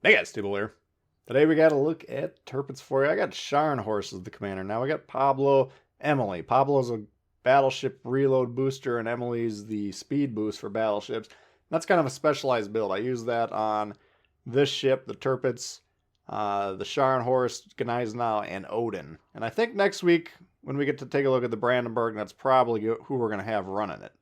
Hey guys, Stable here. Today we got to look at Tirpitz for you. I got Scharnhorst as the commander. Now we got Pablo, Emily. Pablo's a battleship reload booster, and Emily's the speed boost for battleships. That's kind of a specialized build. I use that on this ship, the Tirpitz, the Scharnhorst, Gneisenau, and Odin. And I think next week, when we get to take a look at the Brandenburg, that's probably who we're going to have running it.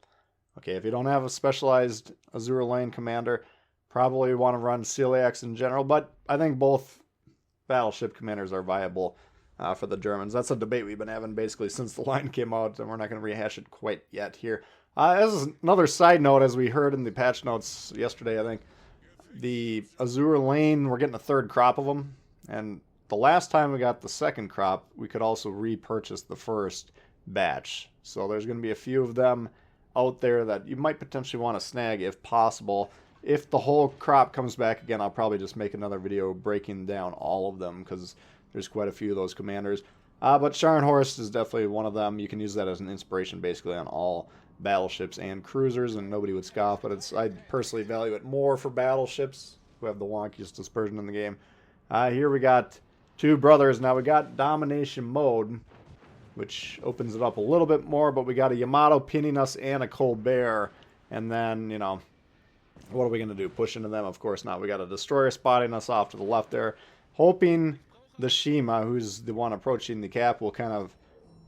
Okay, if you don't have a specialized Azure Lane commander, probably want to run celiacs in general, but I think both battleship commanders are viable for the Germans. That's a debate we've been having basically since the line came out, and we're not going to rehash it quite yet here. As is another side note, as we heard in the patch notes yesterday, I think the Azure Lane, we're getting a third crop of them, and the last time we got the second crop, we could also repurchase the first batch. So there's going to be a few of them out there that you might potentially want to snag if possible. If the whole crop comes back again, I'll probably just make another video breaking down all of them because there's quite a few of those commanders. But Scharnhorst is definitely one of them. You can use that as an inspiration basically on all battleships and cruisers, and nobody would scoff, but I personally value it more for battleships who have the wonkiest dispersion in the game. Here we got two brothers. Now we got domination mode, which opens it up a little bit more, but we got a Yamato pinning us and a Colbert, and then, you know, what are we going to do? Push into them? Of course not. We got a destroyer spotting us off to the left there. Hoping the Shima, who's the one approaching the cap, will kind of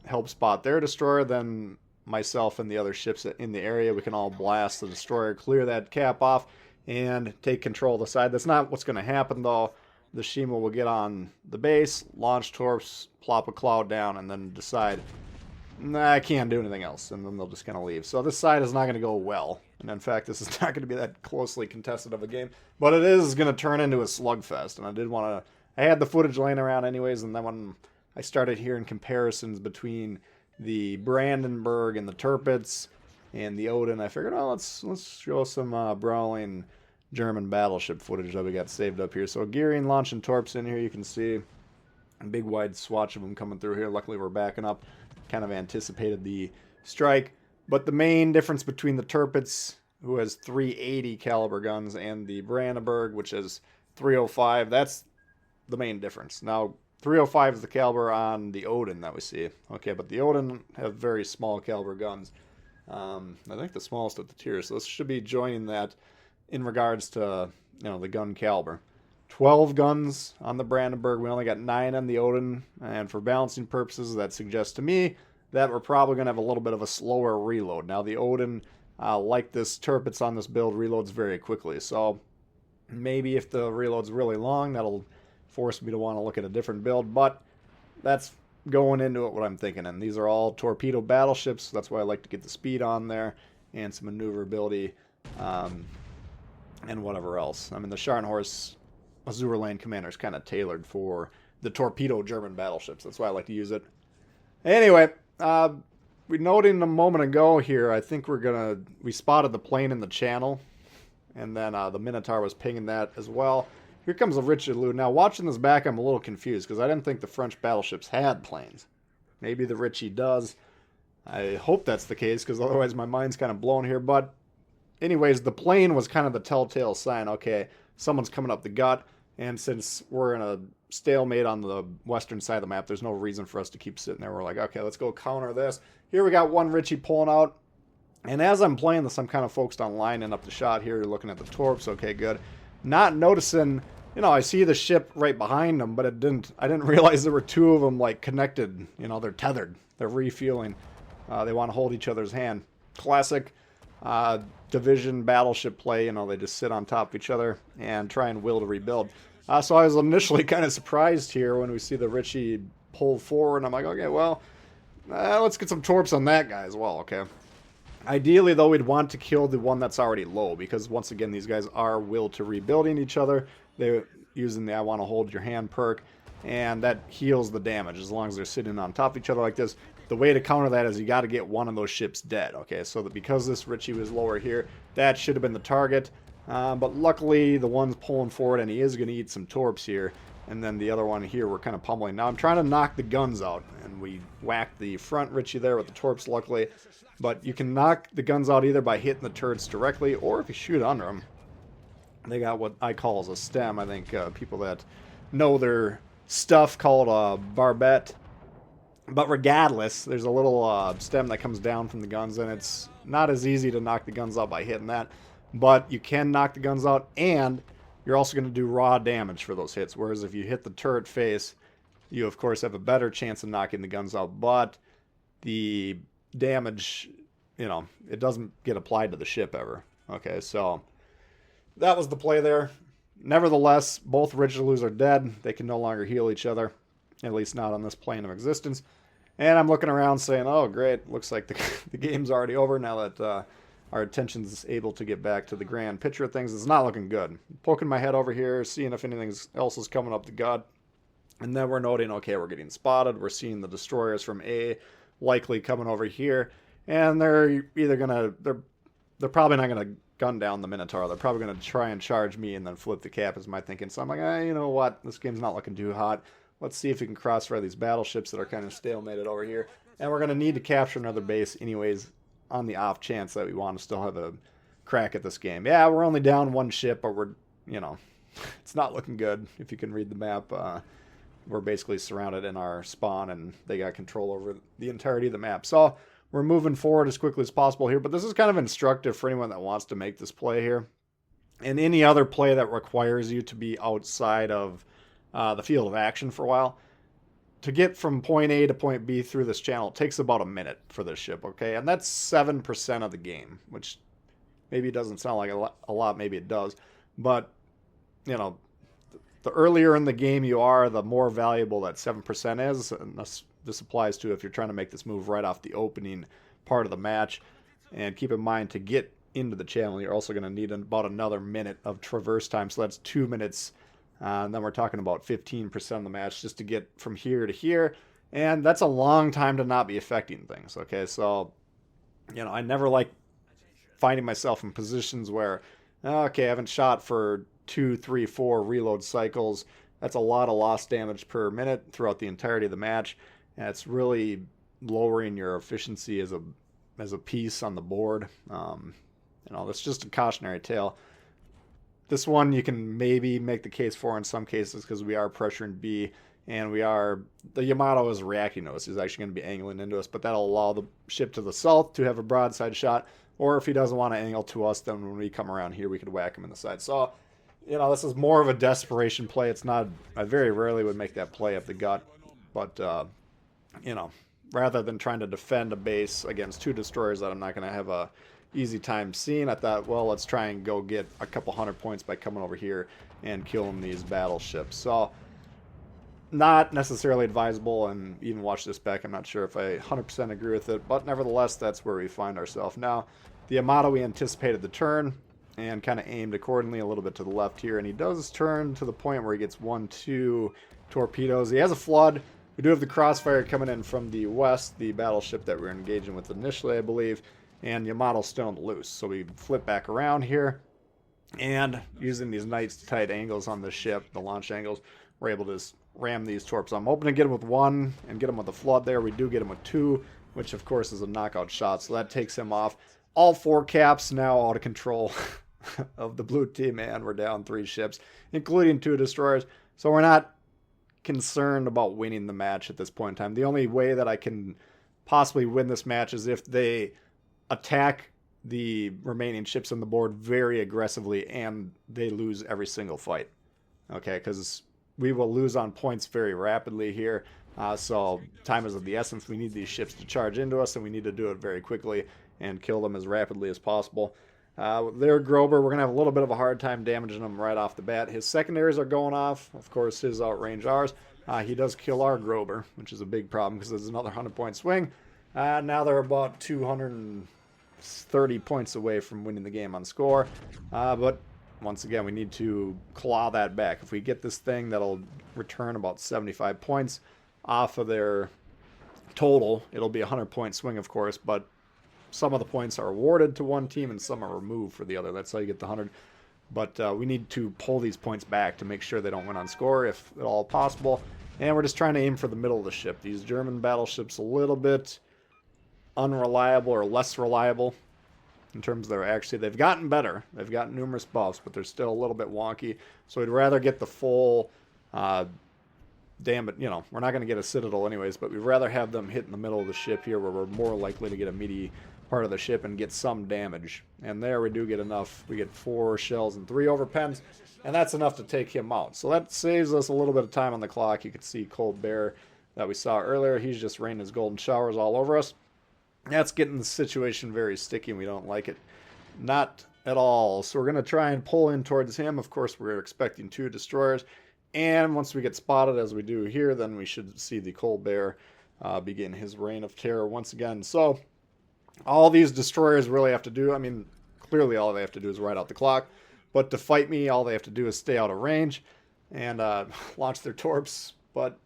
help spot their destroyer. Then myself and the other ships in the area, we can all blast the destroyer, clear that cap off, and take control of the side. That's not what's going to happen, though. The Shima will get on the base, launch torps, plop a cloud down, and then decide, nah, I can't do anything else, and then they'll just kind of leave. So this side is not going to go well. And in fact, this is not going to be that closely contested of a game. But it is going to turn into a slugfest. And I did want to... I had the footage laying around anyways, and then when I started hearing comparisons between the Brandenburg and the Tirpitz and the Odin, I figured, oh, let's show some brawling German battleship footage that we got saved up here. So gearing, launching torps in here, you can see a big wide swatch of them coming through here. Luckily, we're backing up. Kind of anticipated the strike. But the main difference between the Tirpitz, who has 380 caliber guns, and the Brandenburg, which is 305, that's the main difference. Now, 305 is the caliber on the Odin that we see. Okay, but the Odin have very small caliber guns. I think the smallest of the tier, so this should be joining that in regards to, you know, the gun caliber. 12 guns on the Brandenburg. We only got 9 on the Odin, and for balancing purposes, that suggests to me that we're probably going to have a little bit of a slower reload. Now, the Odin, like this Tirpitz on this build, reloads very quickly. So maybe if the reload's really long, that'll force me to want to look at a different build. But that's going into it what I'm thinking. And these are all torpedo battleships. So that's why I like to get the speed on there and some maneuverability and whatever else. I mean, the Scharnhorst Azure Lane Commander is kind of tailored for the torpedo German battleships. That's why I like to use it. Anyway, we noted a moment ago here, I think we spotted the plane in the channel, and then the Minotaur was pinging that as well. Here comes the Richelieu. Now, watching this back, I'm a little confused, because I didn't think the French battleships had planes. Maybe the Richie does. I hope that's the case, because otherwise my mind's kind of blown here. But anyways, the plane was kind of the telltale sign. Okay, someone's coming up the gut, and since we're in a stalemate on the western side of the map, there's no reason for us to keep sitting there. We're like, okay, let's go counter this. Here we got one Richie pulling out, and as I'm playing this, I'm kind of focused on lining up the shot here, looking at the torps. Okay, good. Not noticing, you know, I see the ship right behind them, but I didn't realize there were two of them like connected. You know, they're tethered, they're refueling, they want to hold each other's hand. Classic division battleship play. You know, they just sit on top of each other and try and will to rebuild. So I was initially kind of surprised here when we see the Richie pull forward. I'm like, okay, well, let's get some torps on that guy as well, okay? Ideally, though, we'd want to kill the one that's already low, because once again, these guys are will to rebuilding each other. They're using the I want to hold your hand perk, and that heals the damage as long as they're sitting on top of each other like this. The way to counter that is you got to get one of those ships dead, okay? So that because this Richie was lower here, that should have been the target. But luckily, the one's pulling forward, and he is going to eat some torps here. And then the other one here, we're kind of pummeling. Now, I'm trying to knock the guns out, and we whacked the front Richie there with the torps, luckily. But you can knock the guns out either by hitting the turrets directly, or if you shoot under them. They got what I call as a stem. I think people that know their stuff called a barbette. But regardless, there's a little stem that comes down from the guns, and it's not as easy to knock the guns out by hitting that. But you can knock the guns out, and you're also going to do raw damage for those hits. Whereas if you hit the turret face, you of course have a better chance of knocking the guns out. But the damage, it doesn't get applied to the ship ever. Okay, so that was the play there. Nevertheless, both Richelieu's are dead. They can no longer heal each other, at least not on this plane of existence. And I'm looking around saying, oh, great, looks like the game's already over now that our attention's able to get back to the grand picture of things. It's not looking good. Poking my head over here, seeing if anything else is coming up the gut. And then we're noting, okay, we're getting spotted. We're seeing the destroyers from A likely coming over here. And they're either going to, they're probably not going to gun down the Minotaur. They're probably going to try and charge me and then flip the cap is my thinking. So I'm like, you know what? This game's not looking too hot. Let's see if we can crossfire these battleships that are kind of stalemated over here. And we're going to need to capture another base anyways on the off chance that we want to still have a crack at this game. Yeah, we're only down one ship, but we're, it's not looking good. If you can read the map, we're basically surrounded in our spawn and they got control over the entirety of the map. So we're moving forward as quickly as possible here, but this is kind of instructive for anyone that wants to make this play here. And any other play that requires you to be outside of the field of action for a while. To get from point A to point B through this channel, it takes about a minute for this ship, okay? And that's 7% of the game, which maybe doesn't sound like a lot, maybe it does. But, the earlier in the game you are, the more valuable that 7% is. And this applies to if you're trying to make this move right off the opening part of the match. And keep in mind, to get into the channel, you're also going to need about another minute of traverse time. So that's 2 minutes. And then we're talking about 15% of the match just to get from here to here. And that's a long time to not be affecting things, okay? So, I never like finding myself in positions where, okay, I haven't shot for 2, 3, 4 reload cycles. That's a lot of lost damage per minute throughout the entirety of the match. And it's really lowering your efficiency as a piece on the board. That's just a cautionary tale. This one you can maybe make the case for in some cases because we are pressuring B and the Yamato is reacting to us. He's actually going to be angling into us, but that'll allow the ship to the south to have a broadside shot. Or if he doesn't want to angle to us, then when we come around here, we could whack him in the side. So, this is more of a desperation play. It's not, I very rarely would make that play up the gut. But, rather than trying to defend a base against 2 destroyers that I'm not going to have a easy time seeing, I thought, well, let's try and go get a couple 100 points by coming over here and killing these battleships. So, not necessarily advisable, and even watch this back, I'm not sure if I 100% agree with it, but nevertheless, that's where we find ourselves now. The Yamato, we anticipated the turn and kind of aimed accordingly a little bit to the left here, and he does turn to the point where he gets 1, 2 torpedoes. He has a flood. We do have the crossfire coming in from the west, the battleship that we were engaging with initially, I believe, and Yamato's still on the loose. So we flip back around here, and using these nice tight angles on the ship, the launch angles, we're able to ram these torps. I'm hoping to get him with 1 and get him with the flood there. We do get him with 2, which of course is a knockout shot, so that takes him off. All 4 caps now out of control of the blue team, and we're down 3 ships, including 2 destroyers. So we're not concerned about winning the match at this point in time. The only way that I can possibly win this match is if they attack the remaining ships on the board very aggressively and they lose every single fight. Okay, because we will lose on points very rapidly here. So time is of the essence. We need these ships to charge into us, and we need to do it very quickly and kill them as rapidly as possible. Their Grober, we're going to have a little bit of a hard time damaging them right off the bat. His secondaries are going off. Of course, his outrange ours. He does kill our Grober, which is a big problem because there's another 100-point swing. Now they're about 230 points away from winning the game on score. But once again, we need to claw that back. If we get this thing, that'll return about 75 points off of their total. It'll be a 100-point swing, of course, but some of the points are awarded to one team and some are removed for the other. That's how you get the 100. But we need to pull these points back to make sure they don't win on score, if at all possible. And we're just trying to aim for the middle of the ship. These German battleships a little bit unreliable or less reliable. in terms of their accuracy. They've gotten better. They've gotten numerous buffs, but they're still a little bit wonky. So we'd rather get the full damage. You know, we're not going to get a citadel anyways, but we'd rather have them hit in the middle of the ship here where we're more likely to get a meaty part of the ship and get some damage. And there we do get enough. We get 4 shells and 3 overpens, and that's enough to take him out. So that saves us a little bit of time on the clock. You can see Cold Bear that we saw earlier. He's just raining his golden showers all over us. That's getting the situation very sticky, and we don't like it. Not at all. So we're going to try and pull in towards him. Of course, we're expecting 2 destroyers. And once we get spotted, as we do here, then we should see the Cold Bear begin his reign of terror once again. So all these destroyers really have to do, I mean, clearly all they have to do is ride out the clock. But to fight me, all they have to do is stay out of range and launch their torps. But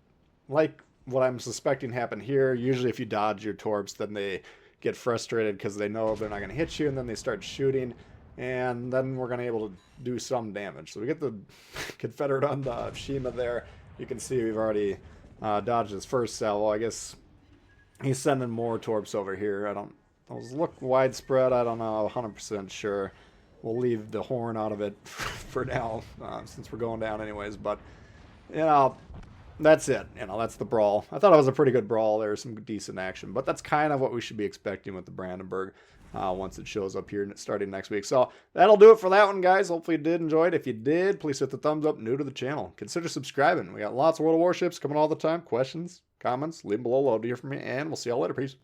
like what I'm suspecting happened here, usually if you dodge your torps, then they get frustrated because they know they're not going to hit you, and then they start shooting, and then we're going to be able to do some damage. So we get the Confederate on the Shima there. You can see we've already dodged his first salvo. I guess he's sending more torps over here. Those look widespread. I don't know, 100% sure. We'll leave the horn out of it for now, since we're going down anyways. But, you know, that's it. You know, that's the brawl. I thought it was a pretty good brawl. There was some decent action, but that's kind of what we should be expecting with the Brandenburg once it shows up here starting next week. So that'll do it for that one, guys. Hopefully you did enjoy it. If you did, please hit the thumbs up. New to the channel, consider subscribing. We got lots of World of Warships coming all the time. Questions, comments, leave them below. Love to hear from you, and we'll see y'all later. Peace.